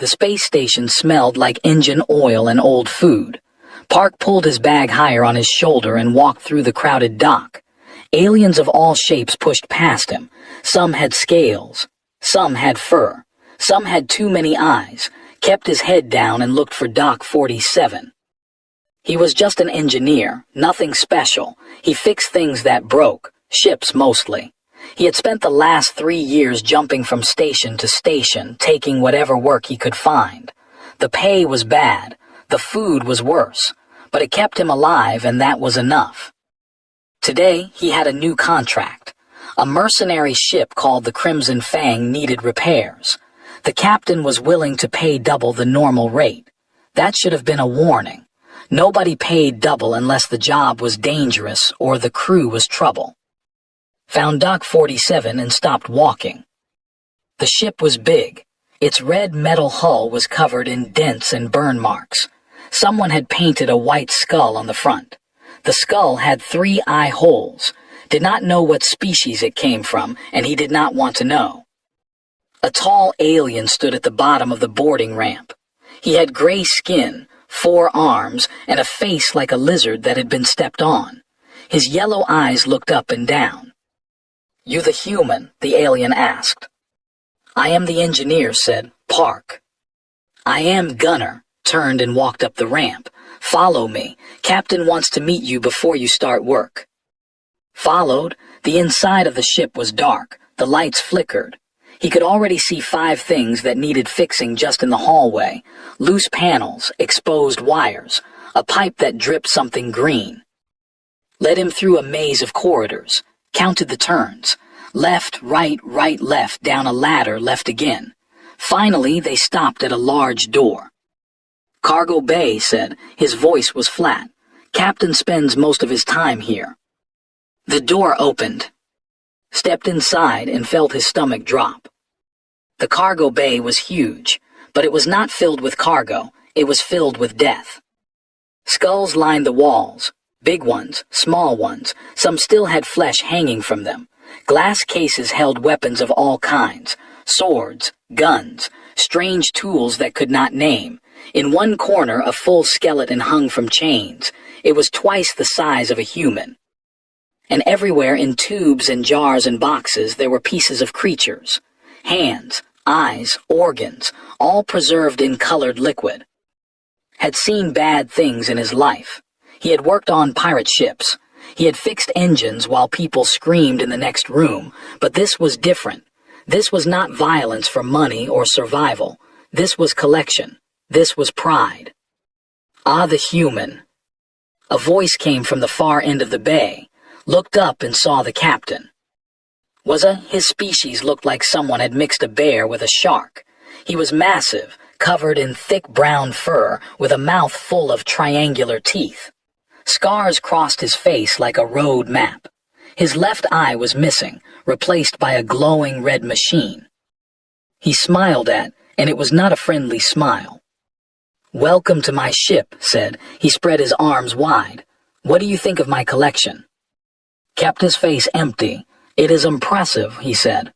The space station smelled like engine oil and old food. Park pulled his bag higher on his shoulder and walked through the crowded dock. Aliens of all shapes pushed past him. Some had scales. Some had fur. Some had too many eyes, kept his head down and looked for Doc 47. He was just an engineer, nothing special. He fixed things that broke, ships mostly. He had spent the last 3 years jumping from station to station, taking whatever work he could find. The pay was bad, the food was worse, but it kept him alive, and that was enough. Today, he had a new contract. A mercenary ship called the Crimson Fang needed repairs. The captain was willing to pay double the normal rate. That should have been a warning. Nobody paid double unless the job was dangerous or the crew was trouble. Found Doc 47 and stopped walking. The ship was big. Its red metal hull was covered in dents and burn marks. Someone had painted a white skull on the front. The skull had 3 eye holes. Did not know what species it came from, and he did not want to know. A tall alien stood at the bottom of the boarding ramp. He had gray skin, 4 arms, and a face like a lizard that had been stepped on. His yellow eyes looked up and down. "You the human?" the alien asked. "I am the engineer," said Park. "I am Gunner," turned and walked up the ramp. "Follow me. Captain wants to meet you before you start work." Followed. The inside of the ship was dark. The lights flickered. He could already see 5 things that needed fixing just in the hallway. Loose panels, exposed wires, a pipe that dripped something green. Led him through a maze of corridors. Counted the turns. Left, right, left, down a ladder, left again. Finally, they stopped at a large door. "Cargo bay," said. His voice was flat. "Captain spends most of his time here." The door opened. Stepped inside and felt his stomach drop. The cargo bay was huge, but it was not filled with cargo. It was filled with death. Skulls lined the walls. Big ones, small ones. Some still had flesh hanging from them. Glass cases held weapons of all kinds. Swords, guns, strange tools that could not name. In one corner, a full skeleton hung from chains. It was twice the size of a human. And everywhere in tubes and jars and boxes there were pieces of creatures. Hands, eyes, organs, all preserved in colored liquid. Had seen bad things in his life. He had worked on pirate ships. He had fixed engines while people screamed in the next room, but this was different. This was not violence for money or survival. This was collection. This was pride. "Ah, the human." A voice came from the far end of the bay. Looked up and saw the captain. His species looked like someone had mixed a bear with a shark. He was massive, covered in thick brown fur, with a mouth full of triangular teeth. Scars crossed his face like a road map. His left eye was missing, replaced by a glowing red machine. He smiled and it was not a friendly smile. "Welcome to my ship," said. He spread his arms wide. "What do you think of my collection?" Kept his face empty. "It is impressive," he said.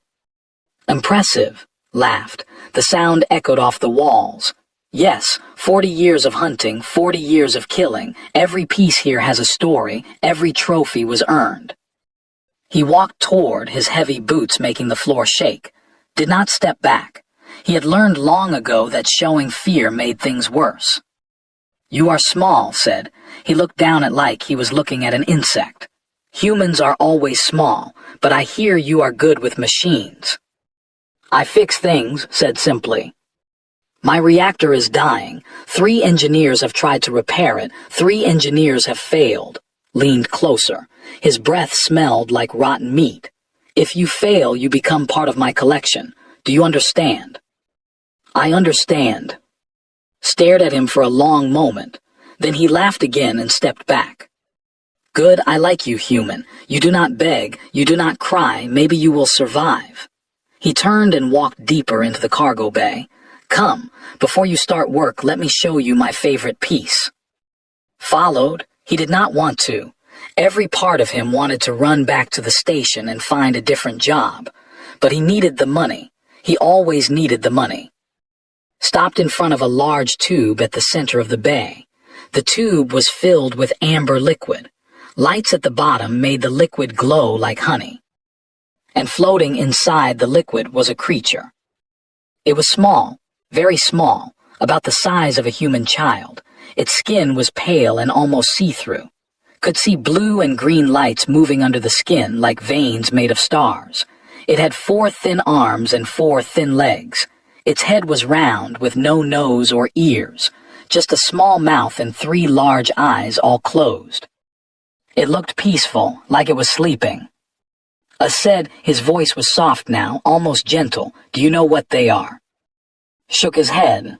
"Impressive," laughed. The sound echoed off the walls. "Yes, 40 years of hunting, 40 years of killing. Every piece here has a story. Every trophy was earned." He walked toward, his heavy boots making the floor shake. Did not step back. He had learned long ago that showing fear made things worse. "You are small," said. He looked down at like he was looking at an insect. "Humans are always small, but I hear you are good with machines." "I fix things," said simply. "My reactor is dying. 3 engineers have tried to repair it. 3 engineers have failed." Leaned closer. His breath smelled like rotten meat. "If you fail, you become part of my collection. Do you understand?" "I understand." Stared at him for a long moment. Then he laughed again and stepped back. "Good, I like you, human. You do not beg, you do not cry, maybe you will survive." He turned and walked deeper into the cargo bay. "Come, before you start work, let me show you my favorite piece." Followed. He did not want to. Every part of him wanted to run back to the station and find a different job. But he needed the money. He always needed the money. stopped in front of a large tube at the center of the bay. The tube was filled with amber liquid. Lights at the bottom made the liquid glow like honey. And floating inside the liquid was a creature. It was small, very small, about the size of a human child. Its skin was pale and almost see-through. Could see blue and green lights moving under the skin like veins made of stars. It had 4 thin arms and 4 thin legs. Its head was round with no nose or ears, just a small mouth and 3 large eyes all closed. It looked peaceful, like it was sleeping. Said, his voice was soft now, almost gentle, "Do you know what they are?" Shook his head.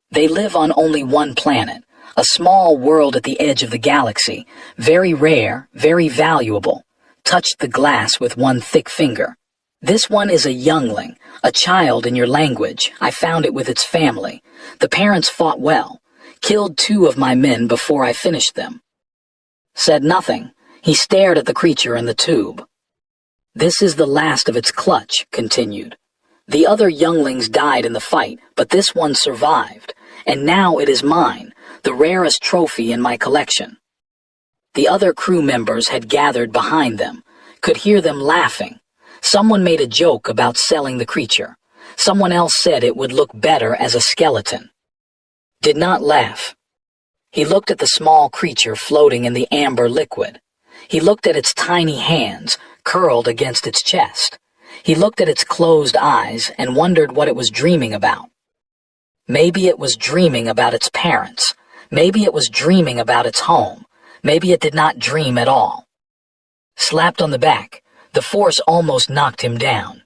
They live on only one planet, a small world at the edge of the galaxy, very rare, very valuable. Touched the glass with one thick finger. This one is a youngling, a child in your language. I found it with its family. The parents fought well, killed 2 of my men before I finished them. Said nothing. He stared at the creature in the tube. This is the last of its clutch, continued. The other younglings died in the fight, but this one survived, and now it is mine, the rarest trophy in my collection. The other crew members had gathered behind them, could hear them laughing. Someone made a joke about selling the creature. Someone else said it would look better as a skeleton. Did not laugh. He looked at the small creature floating in the amber liquid. He looked at its tiny hands, curled against its chest. He looked at its closed eyes and wondered what it was dreaming about. Maybe it was dreaming about its parents. Maybe it was dreaming about its home. Maybe it did not dream at all. Slapped on the back. The force almost knocked him down.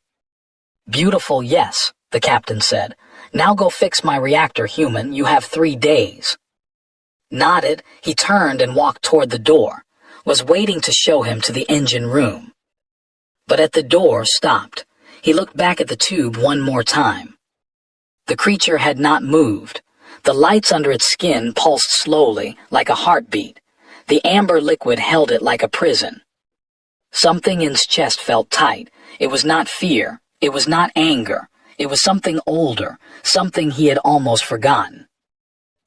"Beautiful, yes," the captain said. "Now go fix my reactor, human. You have 3 days." Nodded, he turned and walked toward the door, was waiting to show him to the engine room. But at the door stopped. He looked back at the tube one more time. The creature had not moved. The lights under its skin pulsed slowly, like a heartbeat. The amber liquid held it like a prison. Something in his chest felt tight. It was not fear. It was not anger. It was something older, something he had almost forgotten.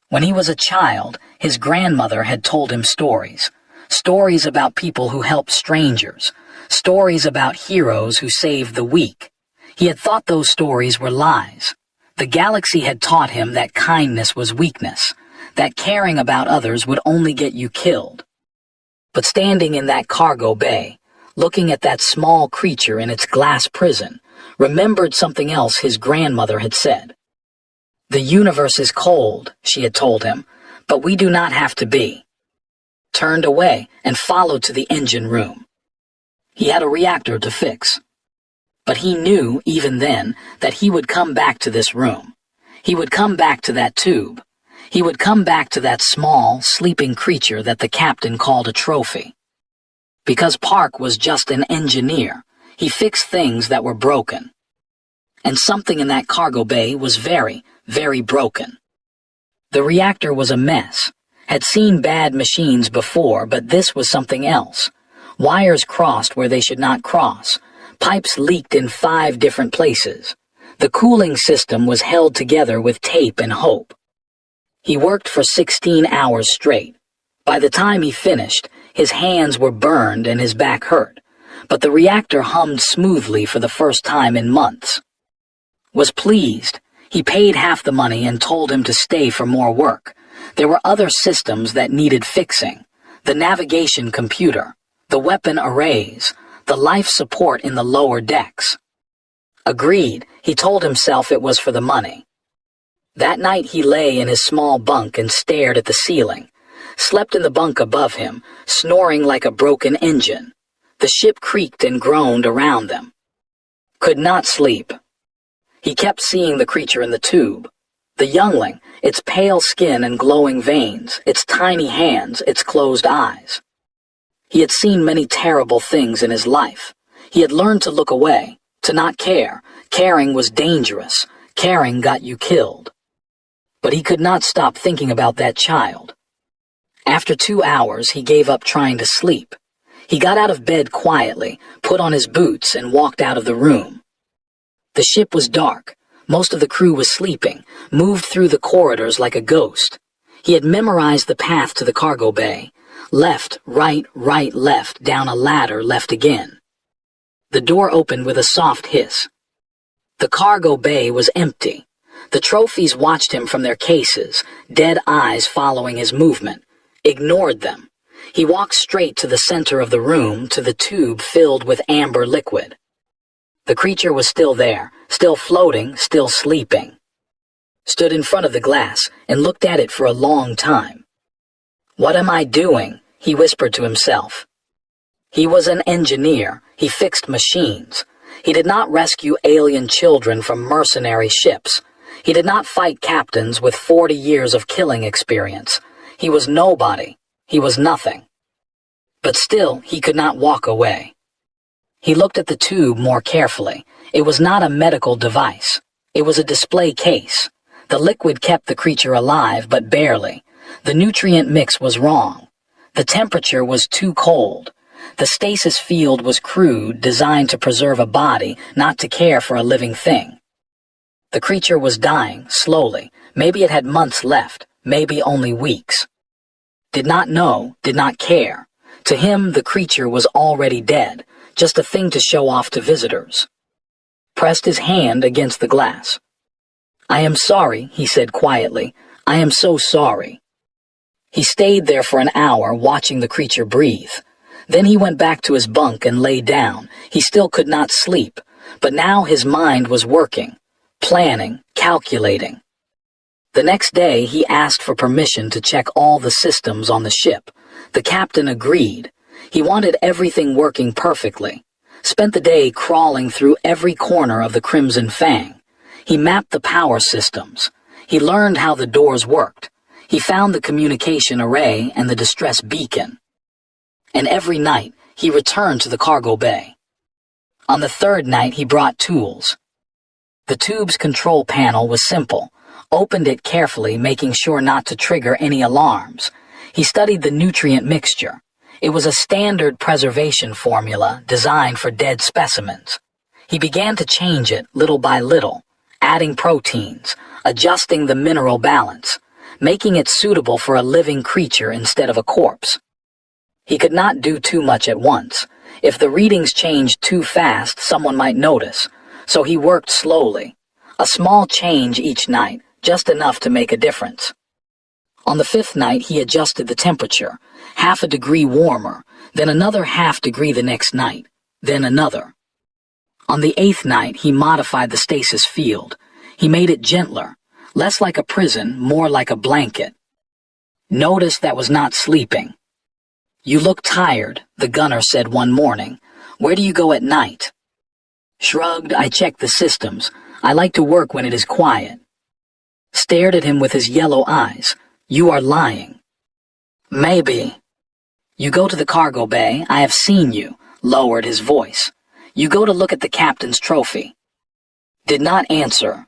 When he was a child, his grandmother had told him stories. Stories about people who helped strangers. Stories about heroes who saved the weak. He had thought those stories were lies. The galaxy had taught him that kindness was weakness, that caring about others would only get you killed. But standing in that cargo bay, looking at that small creature in its glass prison, remembered something else his grandmother had said. "The universe is cold," she had told him, "but we do not have to be." Turned away and followed to the engine room. He had a reactor to fix. But he knew, even then, that he would come back to this room. He would come back to that tube. He would come back to that small, sleeping creature that the captain called a trophy. Because Park was just an engineer, he fixed things that were broken. And something in that cargo bay was very, very broken. The reactor was a mess. Had seen bad machines before, but this was something else. Wires crossed where they should not cross. Pipes leaked in 5 different places. The cooling system was held together with tape and hope. He worked for 16 hours straight. By the time he finished, his hands were burned and his back hurt, but the reactor hummed smoothly for the first time in months. Was pleased. He paid half the money and told him to stay for more work. There were other systems that needed fixing. The navigation computer, the weapon arrays, the life support in the lower decks. Agreed, he told himself it was for the money. That night he lay in his small bunk and stared at the ceiling, slept in the bunk above him, snoring like a broken engine. The ship creaked and groaned around them. Could not sleep. He kept seeing the creature in the tube. The youngling, its pale skin and glowing veins, its tiny hands, its closed eyes. He had seen many terrible things in his life. He had learned to look away, to not care. Caring was dangerous. Caring got you killed. But he could not stop thinking about that child. After 2 hours, he gave up trying to sleep. He got out of bed quietly, put on his boots, and walked out of the room. The ship was dark. Most of the crew was sleeping, moved through the corridors like a ghost. He had memorized the path to the cargo bay. Left, right, left, down a ladder, left again. The door opened with a soft hiss. The cargo bay was empty. The trophies watched him from their cases, dead eyes following his movement, ignored them. He walked straight to the center of the room, to the tube filled with amber liquid. The creature was still there, still floating, still sleeping. Stood in front of the glass and looked at it for a long time. "What am I doing?" he whispered to himself. He was an engineer. He fixed machines. He did not rescue alien children from mercenary ships. He did not fight captains with 40 years of killing experience. He was nobody. He was nothing. But still, he could not walk away. He looked at the tube more carefully. It was not a medical device. It was a display case. The liquid kept the creature alive, but barely. The nutrient mix was wrong. The temperature was too cold. The stasis field was crude, designed to preserve a body, not to care for a living thing. The creature was dying, slowly. Maybe it had months left, maybe only weeks. Did not know, did not care. To him, the creature was already dead, just a thing to show off to visitors. Pressed his hand against the glass. "I am sorry," he said quietly. "I am so sorry." He stayed there for an hour, watching the creature breathe. Then he went back to his bunk and lay down. He still could not sleep, but now his mind was working, planning, calculating. The next day, he asked for permission to check all the systems on the ship. The captain agreed. He wanted everything working perfectly. Spent the day crawling through every corner of the Crimson Fang. He mapped the power systems. He learned how the doors worked. He found the communication array and the distress beacon. And every night, he returned to the cargo bay. On the third night, he brought tools. The tube's control panel was simple. Opened it carefully, making sure not to trigger any alarms. He studied the nutrient mixture. It was a standard preservation formula designed for dead specimens. He began to change it little by little, adding proteins, adjusting the mineral balance, making it suitable for a living creature instead of a corpse. He could not do too much at once. If the readings changed too fast, someone might notice, so he worked slowly. A small change each night, just enough to make a difference. On the fifth night, he adjusted the temperature, half a degree warmer, then another half degree the next night, then another. On the eighth night, he modified the stasis field. He made it gentler, less like a prison, more like a blanket. Notice that was not sleeping. "You look tired," the gunner said one morning. "Where do you go at night?" Shrugged, "I check the systems. I like to work when it is quiet." Stared at him with his yellow eyes. "You are lying." "Maybe." "You go to the cargo bay. I have seen you," lowered his voice. "You go to look at the captain's trophy." Did not answer.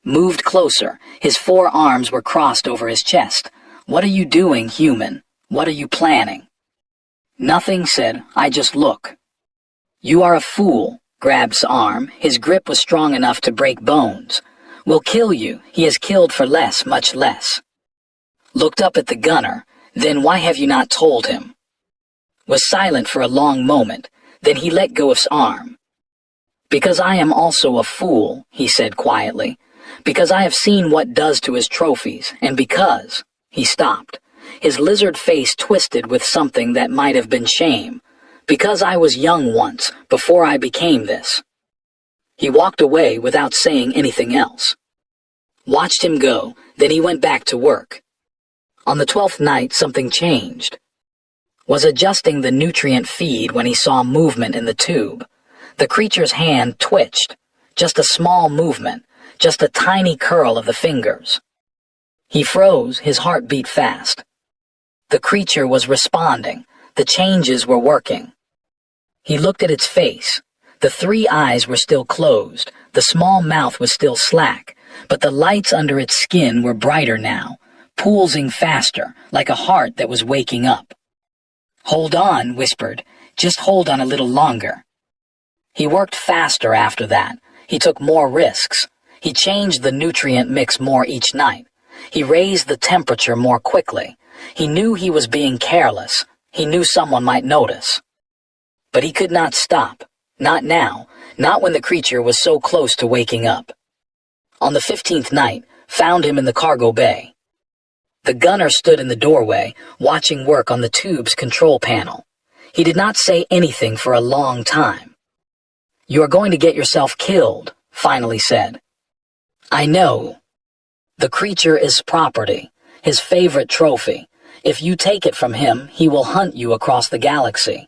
Moved closer. His forearms were crossed over his chest. "What are you doing, human? What are you planning?" "Nothing," said. "I just look." "You are a fool," Grab's arm. His grip was strong enough to break bones. "Will kill you. He has killed for less, much less." Looked up at the gunner. "Then why have you not told him?" Was silent for a long moment. Then he let go of his arm. "Because I am also a fool," he said quietly. "Because I have seen what does to his trophies, and because—" He stopped. His lizard face twisted with something that might have been shame. "Because I was young once, before I became this." He walked away without saying anything else. Watched him go, then he went back to work. On the 12th night, something changed. Was adjusting the nutrient feed when he saw movement in the tube. The creature's hand twitched. Just a small movement, just a tiny curl of the fingers. He froze, his heart beat fast. The creature was responding. The changes were working. He looked at its face. The 3 eyes were still closed. The small mouth was still slack, but the lights under its skin were brighter now, pulsing faster, like a heart that was waking up. "Hold on," whispered. "Just hold on a little longer." He worked faster after that. He took more risks. He changed the nutrient mix more each night. He raised the temperature more quickly. He knew he was being careless. He knew someone might notice. But he could not stop. Not now. Not when the creature was so close to waking up. On the 15th night, found him in the cargo bay. The gunner stood in the doorway, watching work on the tube's control panel. He did not say anything for a long time. "You are going to get yourself killed," finally said. "I know. The creature is property, his favorite trophy. If you take it from him, he will hunt you across the galaxy."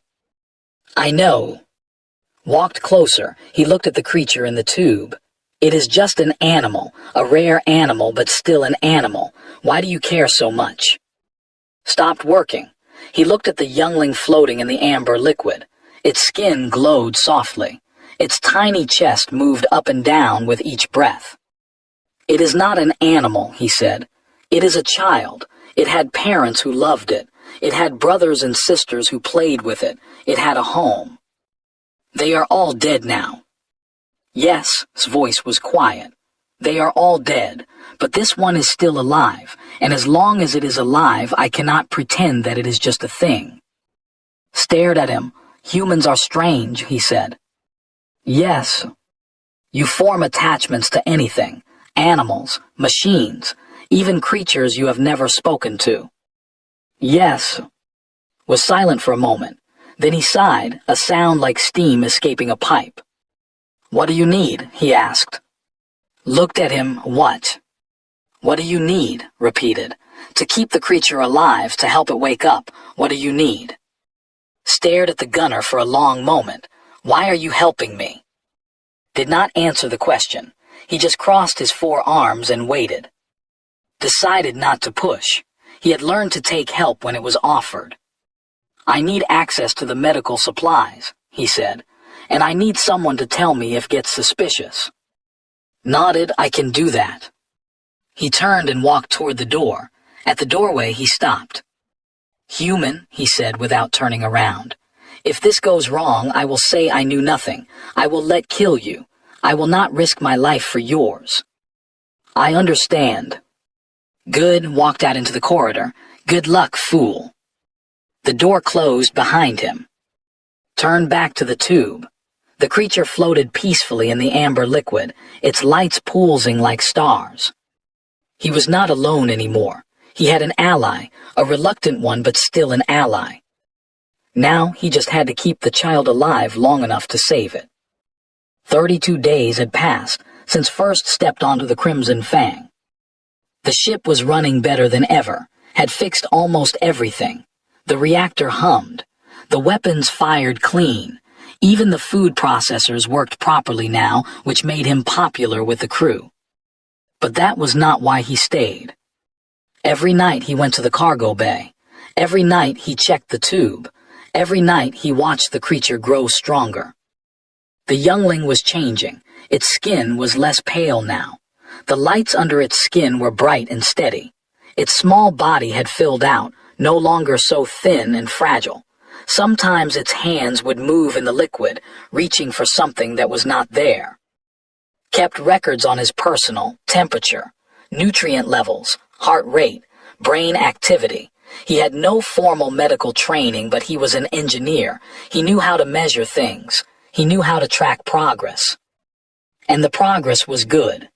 "I know." Walked closer, he looked at the creature in the tube. "It is just an animal, a rare animal, but still an animal. Why do you care so much?" Stopped working. He looked at the youngling floating in the amber liquid. Its skin glowed softly. Its tiny chest moved up and down with each breath. "It is not an animal," he said. "It is a child. It had parents who loved it. It had brothers and sisters who played with it. It had a home. They are all dead now." Yes, his voice was quiet. "They are all dead, but this one is still alive, and as long as it is alive, I cannot pretend that it is just a thing." Stared at him. "Humans are strange," he said. "Yes. You form attachments to anything, animals, machines, even creatures you have never spoken to." "Yes." Was silent for a moment. Then he sighed, a sound like steam escaping a pipe. "What do you need?" he asked. Looked at him. "What?" "What do you need?" repeated. "To keep the creature alive, to help it wake up, what do you need?" Stared at the gunner for a long moment. "Why are you helping me?" Did not answer the question. He just crossed his 4 arms and waited. Decided not to push. He had learned to take help when it was offered. "I need access to the medical supplies," he said, "and I need someone to tell me if gets suspicious." Nodded. "I can do that." He turned and walked toward the door. At the doorway he stopped. "Human," he said without turning around. "If this goes wrong, I will say I knew nothing. I will let kill you. I will not risk my life for yours." "I understand." "Good," walked out into the corridor. "Good luck, fool." The door closed behind him. Turned back to the tube. The creature floated peacefully in the amber liquid, its lights pulsing like stars. He was not alone anymore. He had an ally, a reluctant one but still an ally. Now he just had to keep the child alive long enough to save it. 32 days had passed since first stepped onto the Crimson Fang. The ship was running better than ever, had fixed almost everything. The reactor hummed. The weapons fired clean. Even the food processors worked properly now, which made him popular with the crew. But that was not why he stayed. Every night he went to the cargo bay. Every night he checked the tube. Every night he watched the creature grow stronger. The youngling was changing. Its skin was less pale now. The lights under its skin were bright and steady. Its small body had filled out, no longer so thin and fragile. Sometimes its hands would move in the liquid, reaching for something that was not there. Kept records on his personal, temperature, nutrient levels, heart rate, brain activity. He had no formal medical training, but he was an engineer. He knew how to measure things. He knew how to track progress. And the progress was good.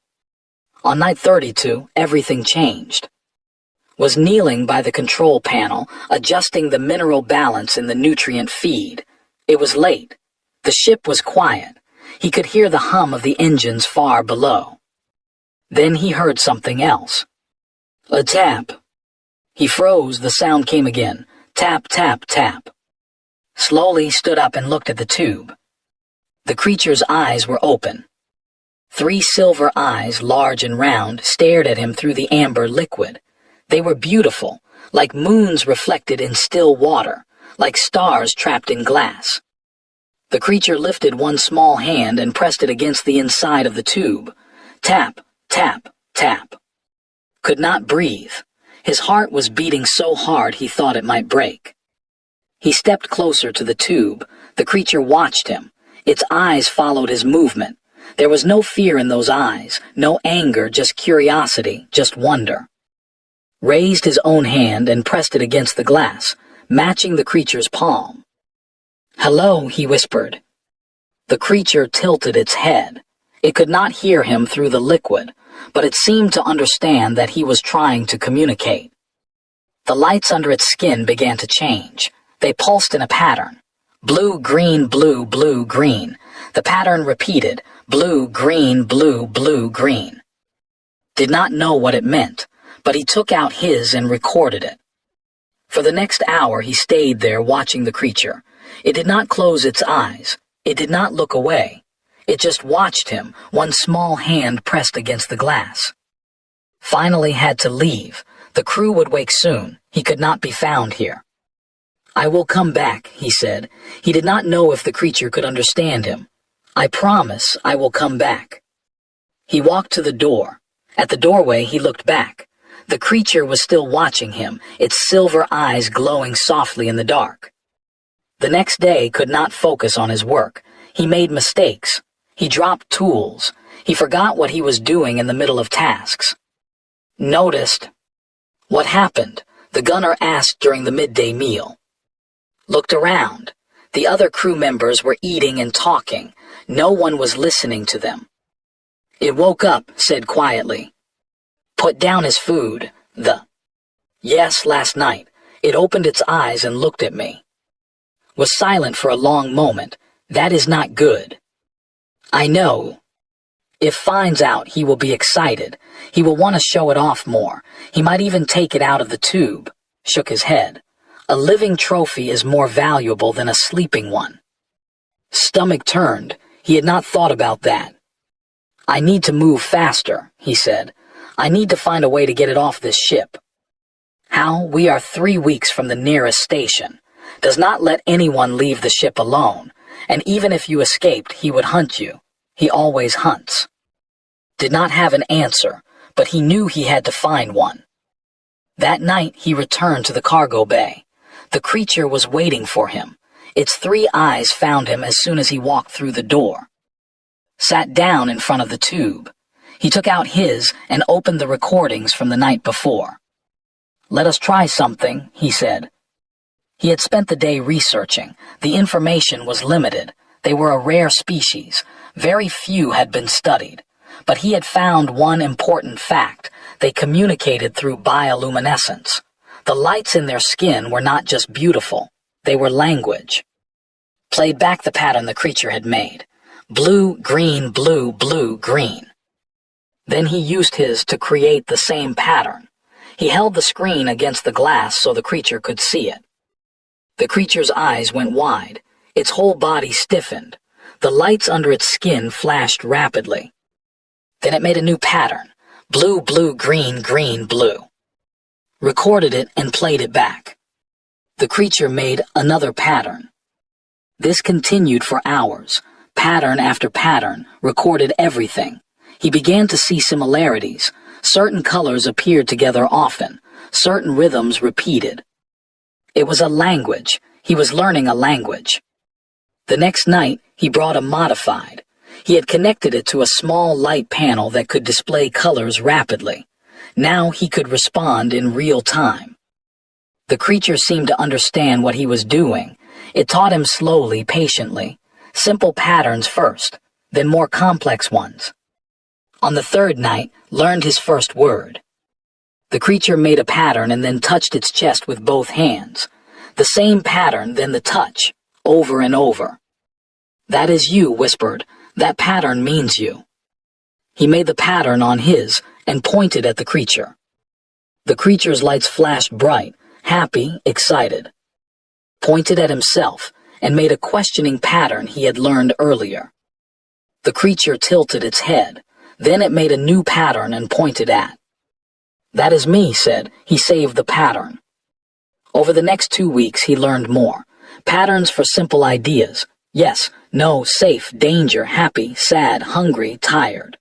On night 32, everything changed. Was kneeling by the control panel, adjusting the mineral balance in the nutrient feed. It was late. The ship was quiet. He could hear the hum of the engines far below. Then he heard something else. A tap. He froze. The sound came again. Tap, tap, tap. Slowly stood up and looked at the tube. The creature's eyes were open. 3 silver eyes, large and round, stared at him through the amber liquid. They were beautiful, like moons reflected in still water, like stars trapped in glass. The creature lifted one small hand and pressed it against the inside of the tube. Tap, tap, tap. Could not breathe. His heart was beating so hard he thought it might break. He stepped closer to the tube. The creature watched him. Its eyes followed his movement. There was no fear in those eyes, no anger, just curiosity, just wonder. Raised his own hand and pressed it against the glass, matching the creature's palm. "Hello," he whispered. The creature tilted its head. It could not hear him through the liquid, but it seemed to understand that he was trying to communicate. The lights under its skin began to change. They pulsed in a pattern. Blue, green, blue, blue, green. The pattern repeated, blue, green, blue, blue, green. Did not know what it meant, but he took out his and recorded it. For the next hour he stayed there watching the creature. It did not close its eyes. It did not look away. It just watched him, one small hand pressed against the glass. Finally had to leave. The crew would wake soon. He could not be found here. "I will come back," he said. He did not know if the creature could understand him. "I promise I will come back." He walked to the door. At the doorway he looked back. The creature was still watching him, its silver eyes glowing softly in the dark. The next day could not focus on his work. He made mistakes. He dropped tools. He forgot what he was doing in the middle of tasks. Noticed. "What happened?" the gunner asked during the midday meal. Looked around. The other crew members were eating and talking. No one was listening to them. It woke up, said quietly. Put down his food. Yes, last night. It opened its eyes and looked at me. Was silent for a long moment. That is not good. I know. If finds out, he will be excited. He will want to show it off more. He might even take it out of the tube. Shook his head. A living trophy is more valuable than a sleeping one. Stomach turned. He had not thought about that. I need to move faster, he said. I need to find a way to get it off this ship. How? We are 3 weeks from the nearest station. Does not let anyone leave the ship alone, and even if you escaped, he would hunt you. He always hunts. Did not have an answer, but he knew he had to find one. That night he returned to the cargo bay. The creature was waiting for him. Its 3 eyes found him as soon as he walked through the door. Sat down in front of the tube. He took out his and opened the recordings from the night before. Let us try something, he said. He had spent the day researching. The information was limited. They were a rare species. Very few had been studied. But he had found one important fact. They communicated through bioluminescence. The lights in their skin were not just beautiful. They were language. Played back the pattern the creature had made. Blue, green, blue, blue, green. Then he used his to create the same pattern. He held the screen against the glass so the creature could see it. The creature's eyes went wide. Its whole body stiffened. The lights under its skin flashed rapidly. Then it made a new pattern. Blue, blue, green, green, blue. Recorded it and played it back. The creature made another pattern. This continued for hours. Pattern after pattern, recorded everything. He began to see similarities. Certain colors appeared together often. Certain rhythms repeated. It was a language. He was learning a language. The next night, he brought a modified. He had connected it to a small light panel that could display colors rapidly. Now he could respond in real time. The creature seemed to understand what he was doing. It taught him slowly, patiently. Simple patterns first, then more complex ones. On the 3rd night, learned his first word. The creature made a pattern and then touched its chest with both hands. The same pattern, then the touch, over and over. That is you, whispered. That pattern means you. He made the pattern on his and pointed at the creature. The creature's lights flashed bright, happy, excited. Pointed at himself and made a questioning pattern he had learned earlier. The creature tilted its head. Then it made a new pattern and pointed at. That is me, said. He saved the pattern. Over the next 2 weeks he learned more. Patterns for simple ideas. Yes, no, safe, danger, happy, sad, hungry, tired.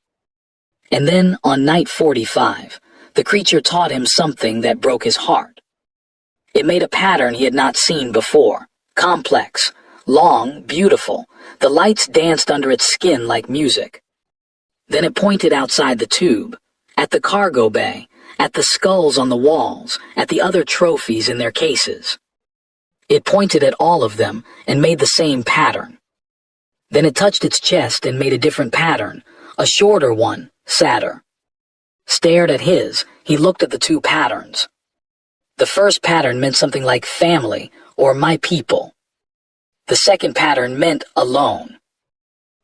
And then, on night 45, the creature taught him something that broke his heart. It made a pattern he had not seen before. Complex, long, beautiful. The lights danced under its skin like music. Then it pointed outside the tube, at the cargo bay, at the skulls on the walls, at the other trophies in their cases. It pointed at all of them and made the same pattern. Then it touched its chest and made a different pattern, a shorter one, sadder. Stared at his, he looked at the two patterns. The first pattern meant something like family or my people. The second pattern meant alone.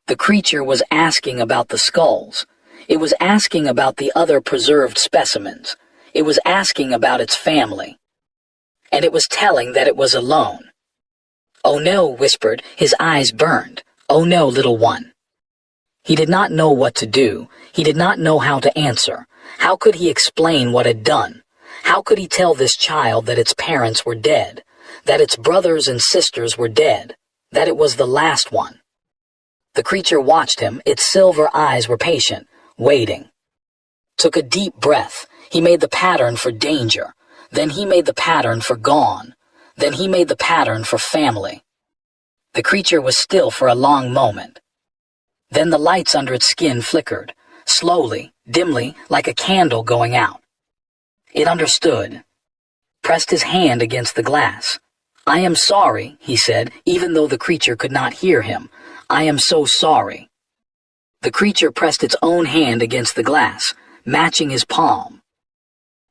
The creature was asking about the skulls. It was asking about the other preserved specimens. It was asking about its family. And it was telling that it was alone. "Oh no," whispered, his eyes burned. "Oh no, little one." He did not know what to do. He did not know how to answer. How could he explain what had done? How could he tell this child that its parents were dead, that its brothers and sisters were dead, that it was the last one? The creature watched him. Its silver eyes were patient, waiting. Took a deep breath. He made the pattern for danger. Then he made the pattern for gone. Then he made the pattern for family. The creature was still for a long moment. Then the lights under its skin flickered, slowly, dimly, like a candle going out. It understood. Pressed his hand against the glass. "I am sorry," he said, even though the creature could not hear him. "I am so sorry." The creature pressed its own hand against the glass, matching his palm.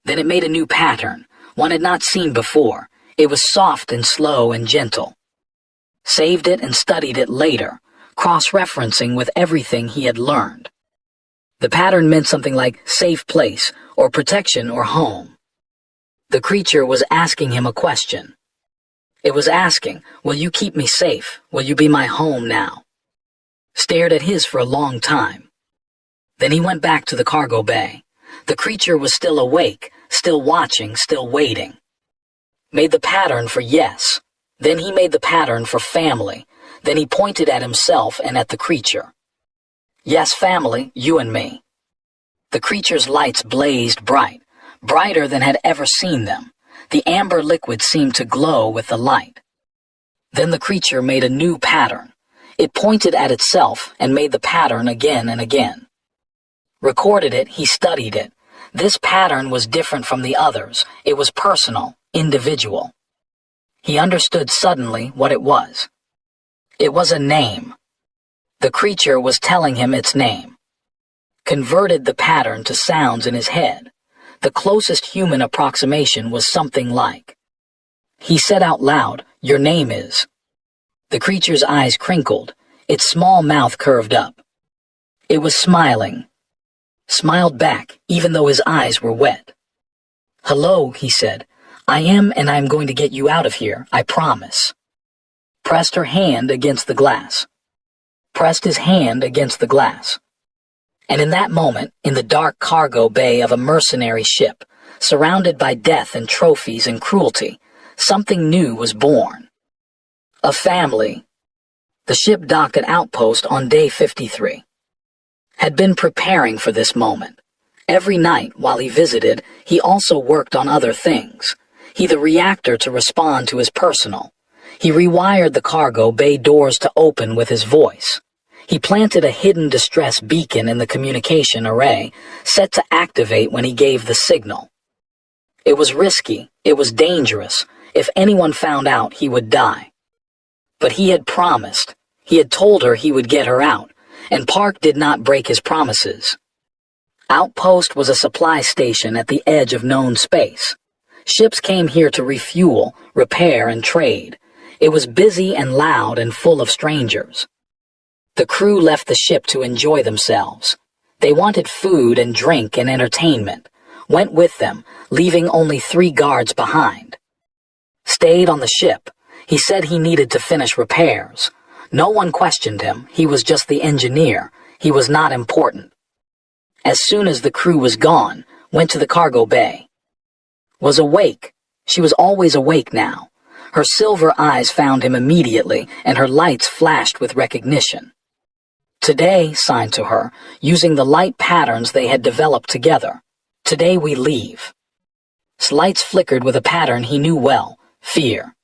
Then it made a new pattern, one had not seen before. It was soft and slow and gentle. Saved it and studied it later, cross-referencing with everything he had learned. The pattern meant something like safe place, or protection, or home. The creature was asking him a question. It was asking, "Will you keep me safe? Will you be my home now?" Stared at his for a long time. Then he went back to the cargo bay. The creature was still awake, still watching, still waiting. Made the pattern for yes. Then he made the pattern for family. Then he pointed at himself and at the creature. "Yes, family, you and me." The creature's lights blazed bright, brighter than had ever seen them. The amber liquid seemed to glow with the light. Then the creature made a new pattern. It pointed at itself and made the pattern again and again. Recorded it, he studied it. This pattern was different from the others. It was personal, individual. He understood suddenly what it was. It was a name. The creature was telling him its name. Converted the pattern to sounds in his head. The closest human approximation was something like. He said out loud, "Your name is." The creature's eyes crinkled. Its small mouth curved up. It was smiling. Smiled back, even though his eyes were wet. "Hello," he said. "I am, and I am going to get you out of here, I promise." Pressed her hand against the glass. Pressed his hand against the glass. And in that moment, in the dark cargo bay of a mercenary ship, surrounded by death and trophies and cruelty, something new was born. A family. The ship docked at Outpost on day 53. Had been preparing for this moment. Every night while he visited, he also worked on other things. He the reactor to respond to his personal. He rewired the cargo bay doors to open with his voice. He planted a hidden distress beacon in the communication array, set to activate when he gave the signal. It was risky, it was dangerous. If anyone found out, he would die. But he had promised. He had told her he would get her out, and Park did not break his promises. Outpost was a supply station at the edge of known space. Ships came here to refuel, repair, and trade. It was busy and loud and full of strangers. The crew left the ship to enjoy themselves. They wanted food and drink and entertainment, went with them, leaving only 3 guards behind. Stayed on the ship. He said he needed to finish repairs. No one questioned him. He was just the engineer. He was not important. As soon as the crew was gone, went to the cargo bay. Was awake. She was always awake now. Her silver eyes found him immediately, and her lights flashed with recognition. Today, signed to her, using the light patterns they had developed together. Today we leave. Lights flickered with a pattern he knew well, fear.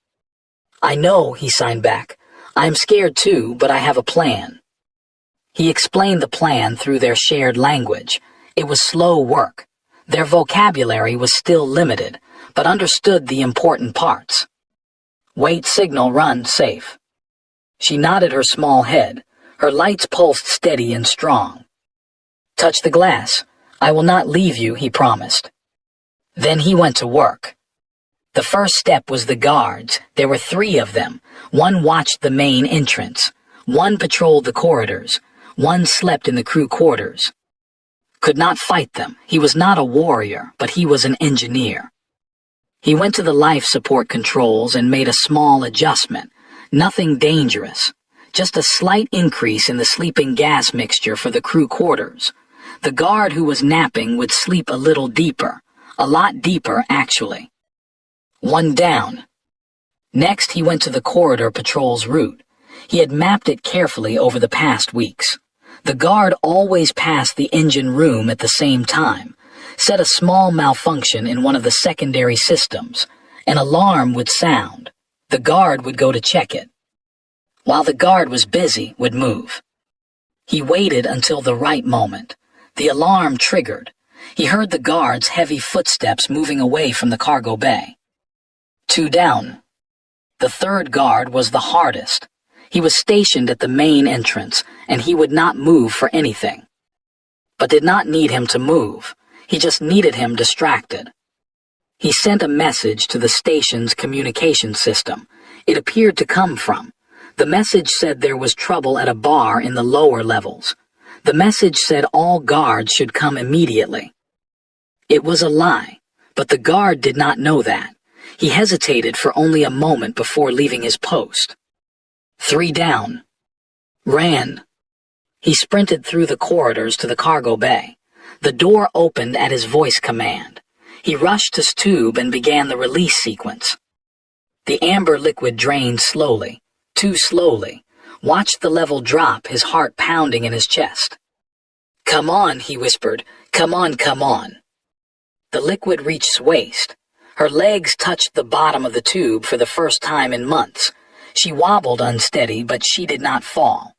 "I know," he signed back. "I'm scared too, but I have a plan." He explained the plan through their shared language. It was slow work. Their vocabulary was still limited, but understood the important parts. Wait, signal, run, safe. She nodded her small head. Her lights pulsed steady and strong. Touch the glass. I will not leave you, he promised. Then he went to work. The first step was the guards. There were 3 of them. One watched the main entrance. One patrolled the corridors. One slept in the crew quarters. Could not fight them. He was not a warrior, but he was an engineer. He went to the life support controls and made a small adjustment. Nothing dangerous. Just a slight increase in the sleeping gas mixture for the crew quarters. The guard who was napping would sleep a little deeper. A lot deeper, actually. 1 down. Next, he went to the corridor patrol's route. He had mapped it carefully over the past weeks. The guard always passed the engine room at the same time. Said a small malfunction in one of the secondary systems. An alarm would sound. The guard would go to check it. While the guard was busy, would move. He waited until the right moment. The alarm triggered. He heard the guard's heavy footsteps moving away from the cargo bay. 2 down. The 3rd guard was the hardest. He was stationed at the main entrance, and he would not move for anything. But did not need him to move. He just needed him distracted. He sent a message to the station's communication system. It appeared to come from. The message said there was trouble at a bar in the lower levels. The message said all guards should come immediately. It was a lie, but the guard did not know that. He hesitated for only a moment before leaving his post. 3 down. Ran. He sprinted through the corridors to the cargo bay. The door opened at his voice command. He rushed his tube and began the release sequence. The amber liquid drained slowly, too slowly. Watched the level drop, his heart pounding in his chest. Come on, he whispered. Come on, come on. The liquid reached his waist. Her legs touched the bottom of the tube for the first time in months. She wobbled unsteady, but she did not fall.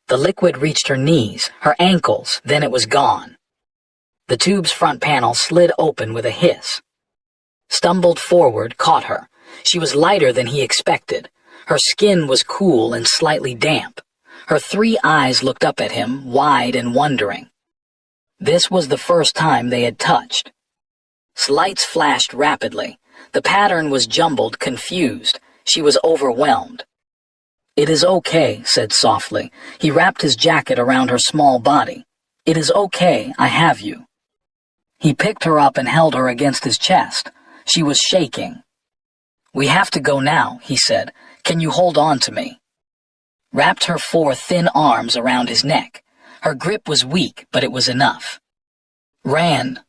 The liquid reached her knees, her ankles, then it was gone. The tube's front panel slid open with a hiss. Stumbled forward, caught her. She was lighter than he expected. Her skin was cool and slightly damp. Her 3 eyes looked up at him, wide and wondering. This was the first time they had touched. Lights flashed rapidly. The pattern was jumbled, confused. She was overwhelmed. It is okay, said softly. He wrapped his jacket around her small body. It is okay, I have you. He picked her up and held her against his chest. She was shaking. We have to go now, he said. Can you hold on to me? Wrapped her 4 thin arms around his neck. Her grip was weak, but it was enough. Ran.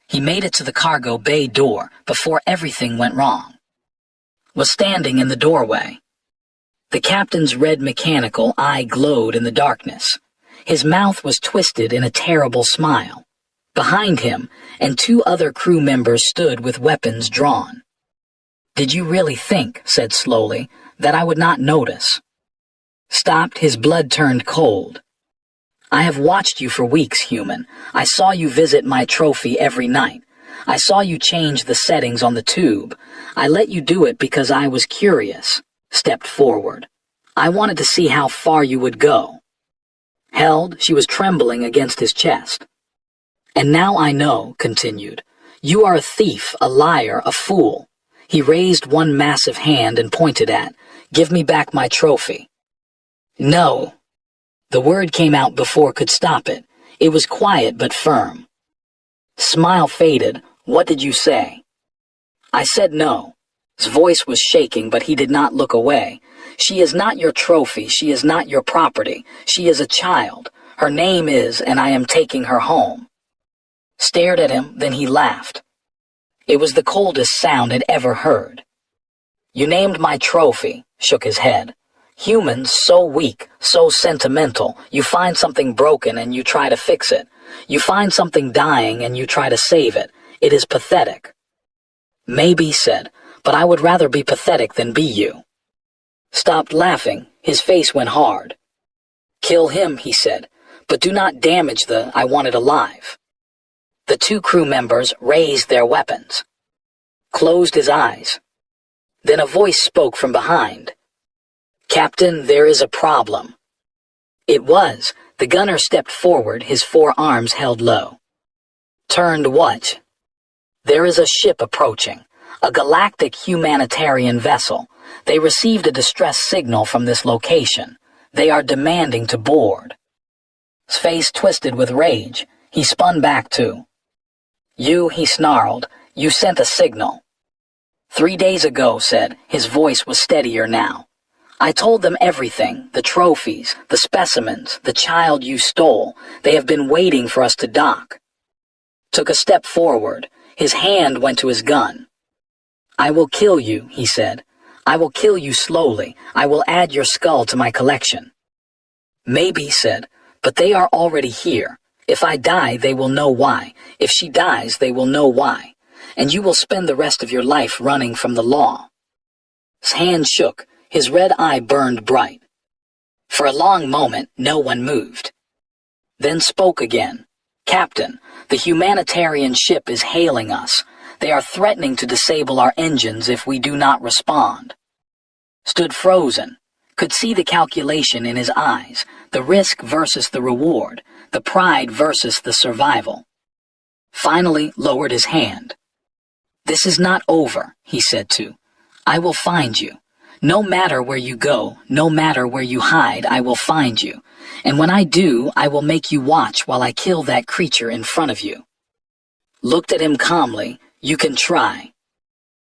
He made it to the cargo bay door before everything went wrong. Was standing in the doorway. The captain's red mechanical eye glowed in the darkness. His mouth was twisted in a terrible smile. Behind him, and 2 other crew members stood with weapons drawn. Did you really think, said slowly, that I would not notice? Stopped, his blood turned cold. I have watched you for weeks, human. I saw you visit my trophy every night. I saw you change the settings on the tube. I let you do it because I was curious. Stepped forward. I wanted to see how far you would go. Held, she was trembling against his chest. And now I know, continued. You are a thief, a liar, a fool. He raised one massive hand and pointed at, give me back my trophy. No. The word came out before could stop it. It was quiet but firm. Smile faded. What did you say? I said no. His voice was shaking, but he did not look away. She is not your trophy. She is not your property. She is a child. Her name is, and I am taking her home. Stared at him, then he laughed. It was the coldest sound I'd ever heard. You named my trophy, shook his head. Humans, so weak, so sentimental, you find something broken and you try to fix it. You find something dying and you try to save it. It is pathetic. Maybe, said, but I would rather be pathetic than be you. Stopped laughing. His face went hard. "Kill him," he said, "but do not damage the I want it alive." The two crew members raised their weapons, closed his eyes. Then a voice spoke from behind. "Captain, there is a problem." It was. The gunner stepped forward, his forearms held low. "Turned what?" "There is a ship approaching, a galactic humanitarian vessel. They received a distress signal from this location. They are demanding to board." His face twisted with rage. He spun back to. "You," he snarled, "you sent a signal." 3 days ago, said, his voice was steadier now. "I told them everything, the trophies, the specimens, the child you stole. They have been waiting for us to dock." Took a step forward. His hand went to his gun. "I will kill you," he said. "I will kill you slowly. I will add your skull to my collection." "Maybe," said, "but they are already here. If I die, they will know why. If she dies, they will know why. And you will spend the rest of your life running from the law." His hand shook. His red eye burned bright. For a long moment, no one moved. Then spoke again. "Captain, the humanitarian ship is hailing us. They are threatening to disable our engines if we do not respond." Stood frozen. Could see the calculation in his eyes, the risk versus the reward, the pride versus the survival. Finally lowered his hand. "This is not over," he said to. "I will find you. No matter where you go, no matter where you hide, I will find you. And when I do, I will make you watch while I kill that creature in front of you." Looked at him calmly. "You can try."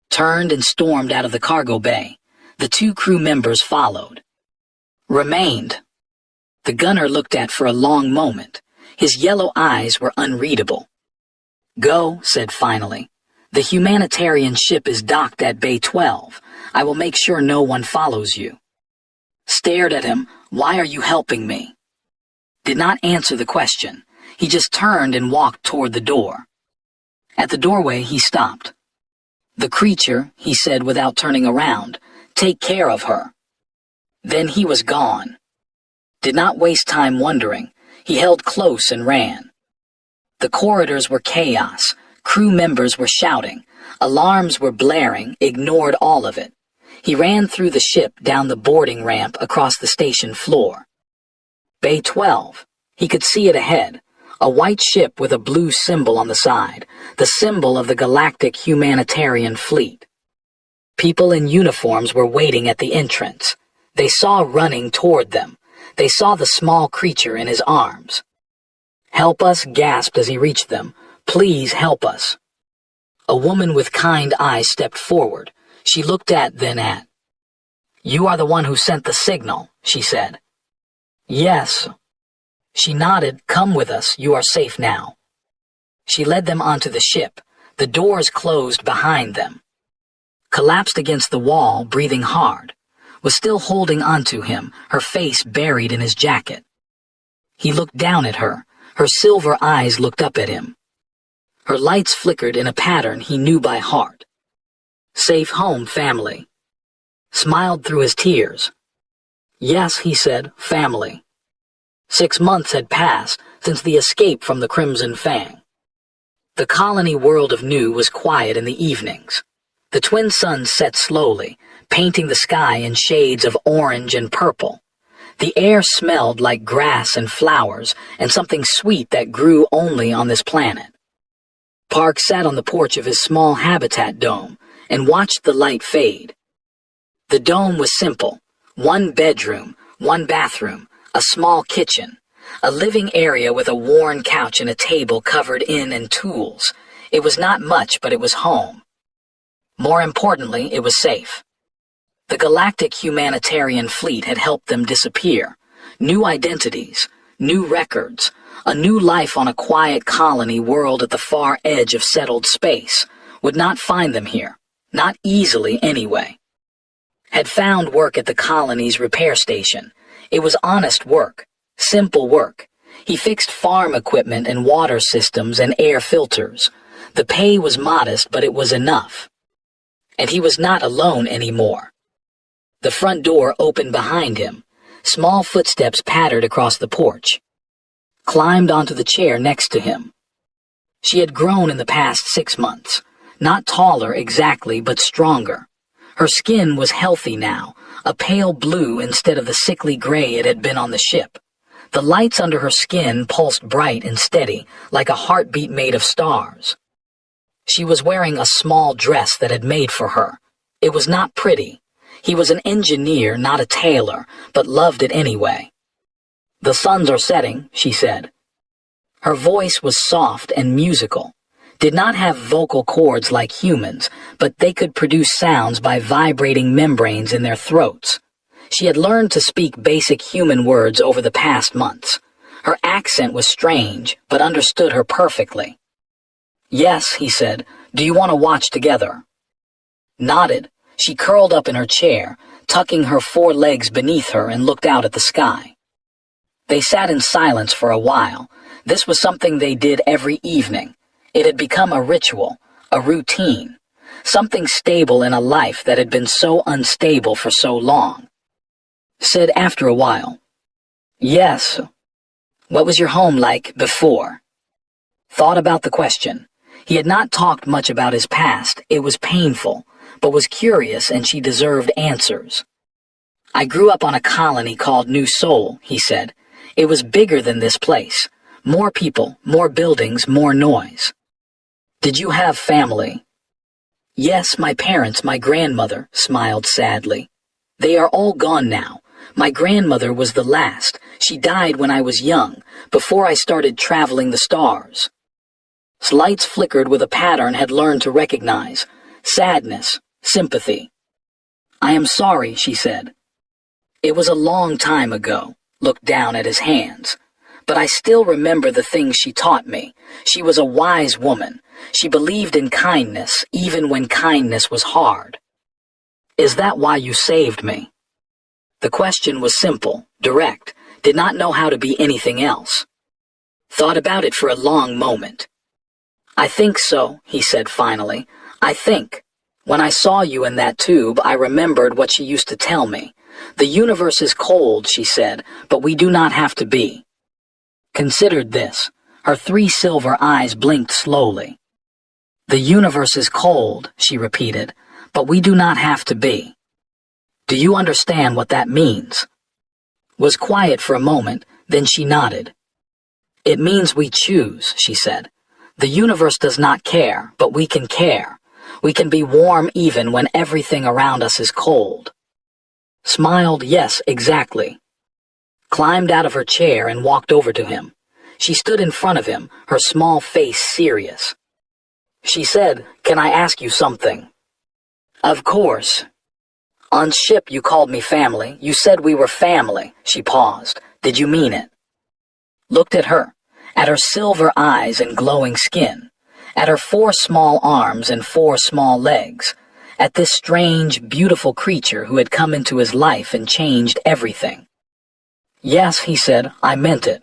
Turned and stormed out of the cargo bay. The two crew members followed. Remained. The gunner looked at for a long moment. His yellow eyes were unreadable. "Go," said finally. "The humanitarian ship is docked at Bay 12. I will make sure no one follows you." Stared at him. "Why are you helping me?" Did not answer the question. He just turned and walked toward the door. At the doorway he stopped. "The creature," he said without turning around. "Take care of her." Then he was gone. Did not waste time wondering. He held close and ran. The corridors were chaos. Crew members were shouting. Alarms were blaring, ignored all of it. He ran through the ship down the boarding ramp across the station floor. Bay 12. He could see it ahead. A white ship with a blue symbol on the side, the symbol of the galactic humanitarian fleet. People in uniforms were waiting at the entrance. They saw running toward them. They saw the small creature in his arms. "Help us," gasped as he reached them. "Please help us." A woman with kind eyes stepped forward. She looked at, then at. "You are the one who sent the signal," she said. "Yes." She nodded. "Come with us. You are safe now." She led them onto the ship. The doors closed behind them. Collapsed against the wall, breathing hard. Was still holding onto him, her face buried in his jacket. He looked down at her. Her silver eyes looked up at him. Her lights flickered in a pattern he knew by heart. "Safe home, family." Smiled through his tears. "Yes," he said, "family." 6 months had passed since the escape from the Crimson Fang. The colony world of Nu was quiet in the evenings. The twin suns set slowly, painting the sky in shades of orange and purple. The air smelled like grass and flowers and something sweet that grew only on this planet. Park sat on the porch of his small habitat dome and watched the light fade. The dome was simple. 1 bedroom, 1 bathroom, a small kitchen, a living area with a worn couch and a table covered in tools. It was not much, but it was home. More importantly, it was safe. The galactic humanitarian fleet had helped them disappear. New identities, new records, a new life on a quiet colony world at the far edge of settled space would not find them here, not easily anyway. Had found work at the colony's repair station. It was honest work, simple work. He fixed farm equipment and water systems and air filters. The pay was modest, but it was enough. And he was not alone anymore. The front door opened behind him. Small footsteps pattered across the porch. Climbed onto the chair next to him. She had grown in the past 6 months. Not taller exactly, but stronger. Her skin was healthy now, a pale blue instead of the sickly gray it had been on the ship. The lights under her skin pulsed bright and steady, like a heartbeat made of stars. She was wearing a small dress that had made for her. It was not pretty. He was an engineer, not a tailor, but loved it anyway. "The suns are setting," she said. Her voice was soft and musical. Did not have vocal cords like humans, but they could produce sounds by vibrating membranes in their throats. She had learned to speak basic human words over the past months. Her accent was strange, but understood her perfectly. "Yes," he said. "Do you want to watch together?" Nodded. She curled up in her chair, tucking her 4 legs beneath her, and looked out at the sky. They sat in silence for a while. This was something they did every evening. It had become a ritual, a routine, something stable in a life that had been so unstable for so long. Said after a while, "Yes. What was your home like before?" Thought about the question. He had not talked much about his past. It was painful, but was curious, and she deserved answers. "I grew up on a colony called New Seoul," he said. "It was bigger than this place. More people, more buildings, more noise." "Did you have family?" "Yes, my parents, my grandmother," smiled sadly. "They are all gone now. My grandmother was the last. She died when I was young, before I started traveling the stars." Lights flickered with a pattern had learned to recognize. Sadness, sympathy. "I am sorry," she said. "It was a long time ago," looked down at his hands. "But I still remember the things she taught me. She was a wise woman. She believed in kindness, even when kindness was hard." "Is that why you saved me?" The question was simple, direct, did not know how to be anything else. Thought about it for a long moment. "I think so," he said finally. "I think. When I saw you in that tube, I remembered what she used to tell me. The universe is cold," she said, "but we do not have to be." Considered this. Her 3 silver eyes blinked slowly. "The universe is cold," she repeated, "but we do not have to be. Do you understand what that means?" Was quiet for a moment, then she nodded. "It means we choose," she said. "The universe does not care, but we can care. We can be warm even when everything around us is cold." Smiled, "Yes, exactly." Climbed out of her chair and walked over to him. She stood in front of him, her small face serious. She said, "Can I ask you something?" "Of course." "On ship you called me family. You said we were family." She paused. "Did you mean it?" Looked at her silver eyes and glowing skin, at her 4 small arms and 4 small legs, at this strange, beautiful creature who had come into his life and changed everything. "Yes," he said, "I meant it.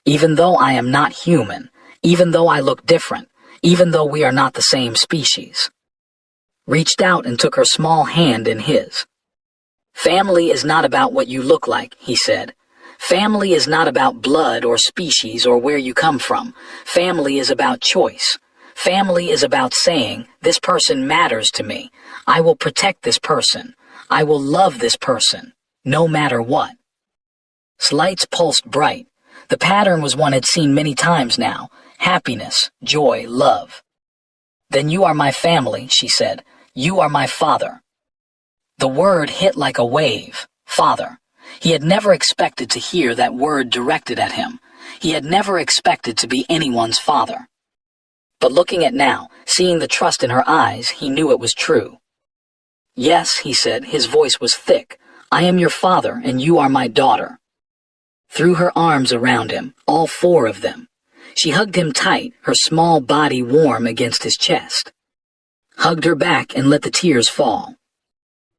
Even though I am not human, even though I look different, even though we are not the same species." Reached out and took her small hand in his. "Family is not about what you look like," he said. "Family is not about blood or species or where you come from. Family is about choice. Family is about saying, this person matters to me. I will protect this person. I will love this person, no matter what." Lights pulsed bright. The pattern was one he'd seen many times now. Happiness, joy, love. "Then you are my family," she said. "You are my father." The word hit like a wave. Father. He had never expected to hear that word directed at him. He had never expected to be anyone's father. But looking at now, seeing the trust in her eyes, he knew it was true. "Yes," he said, his voice was thick. "I am your father, and you are my daughter." Threw her arms around him, all 4 of them. She hugged him tight, her small body warm against his chest. Hugged her back and let the tears fall.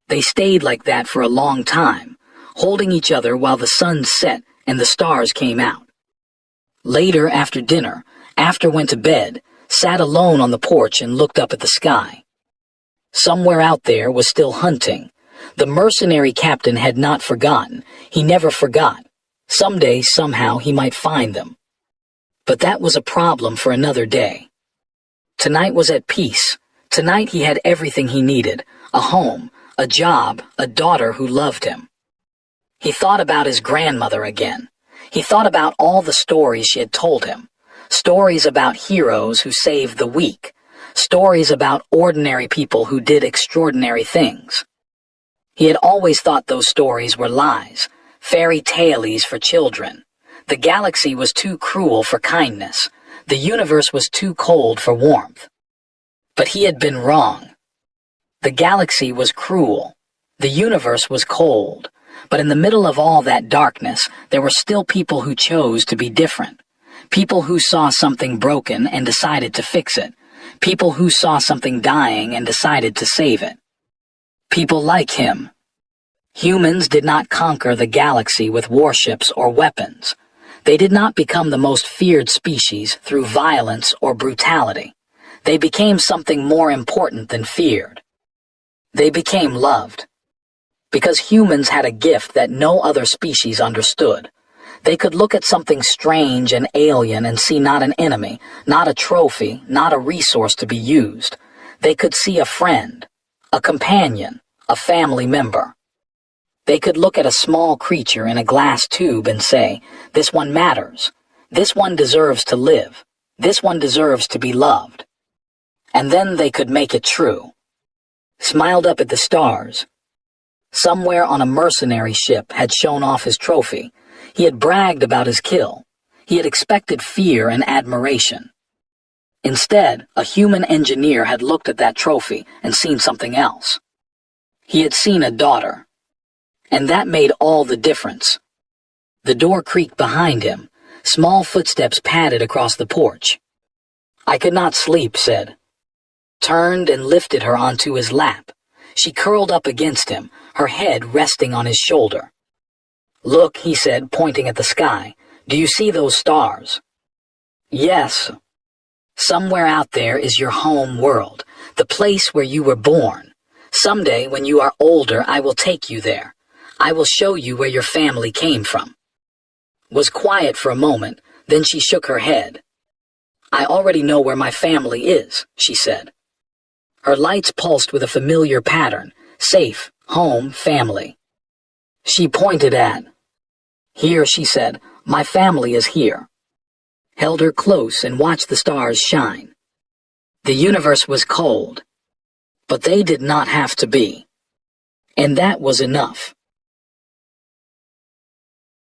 They stayed like that for a long time, holding each other while the sun set and the stars came out. Later, after dinner, after went to bed, sat alone on the porch and looked up at the sky. Somewhere out there was still hunting. The mercenary captain had not forgotten. He never forgot. Someday, somehow, he might find them. But that was a problem for another day. Tonight was at peace. Tonight he had everything he needed: a home, a job, a daughter who loved him. He thought about his grandmother again. He thought about all the stories she had told him. Stories about heroes who saved the weak. Stories about ordinary people who did extraordinary things. He had always thought those stories were lies, fairy tales for children. The galaxy was too cruel for kindness. The universe was too cold for warmth. But he had been wrong. The galaxy was cruel. The universe was cold. But in the middle of all that darkness, there were still people who chose to be different. People who saw something broken and decided to fix it. People who saw something dying and decided to save it. People like him. Humans did not conquer the galaxy with warships or weapons. They did not become the most feared species through violence or brutality. They became something more important than feared. They became loved. Because humans had a gift that no other species understood. They could look at something strange and alien and see not an enemy, not a trophy, not a resource to be used. They could see a friend, a companion, a family member. They could look at a small creature in a glass tube and say, "This one matters. This one deserves to live. This one deserves to be loved." And then they could make it true. Smiled up at the stars. Somewhere on a mercenary ship had shown off his trophy. He had bragged about his kill. He had expected fear and admiration. Instead, a human engineer had looked at that trophy and seen something else. He had seen a daughter. And that made all the difference. The door creaked behind him. Small footsteps padded across the porch. "I could not sleep," said. Turned and lifted her onto his lap. She curled up against him, her head resting on his shoulder. "Look," he said, pointing at the sky. "Do you see those stars?" "Yes." "Somewhere out there is your home world, the place where you were born. Someday, when you are older, I will take you there. I will show you where your family came from." Was quiet for a moment, then she shook her head. "I already know where my family is," she said. Her lights pulsed with a familiar pattern: safe, home, family. She pointed at. "Here," she said, "my family is here." Held her close and watched the stars shine. The universe was cold, but they did not have to be. And that was enough.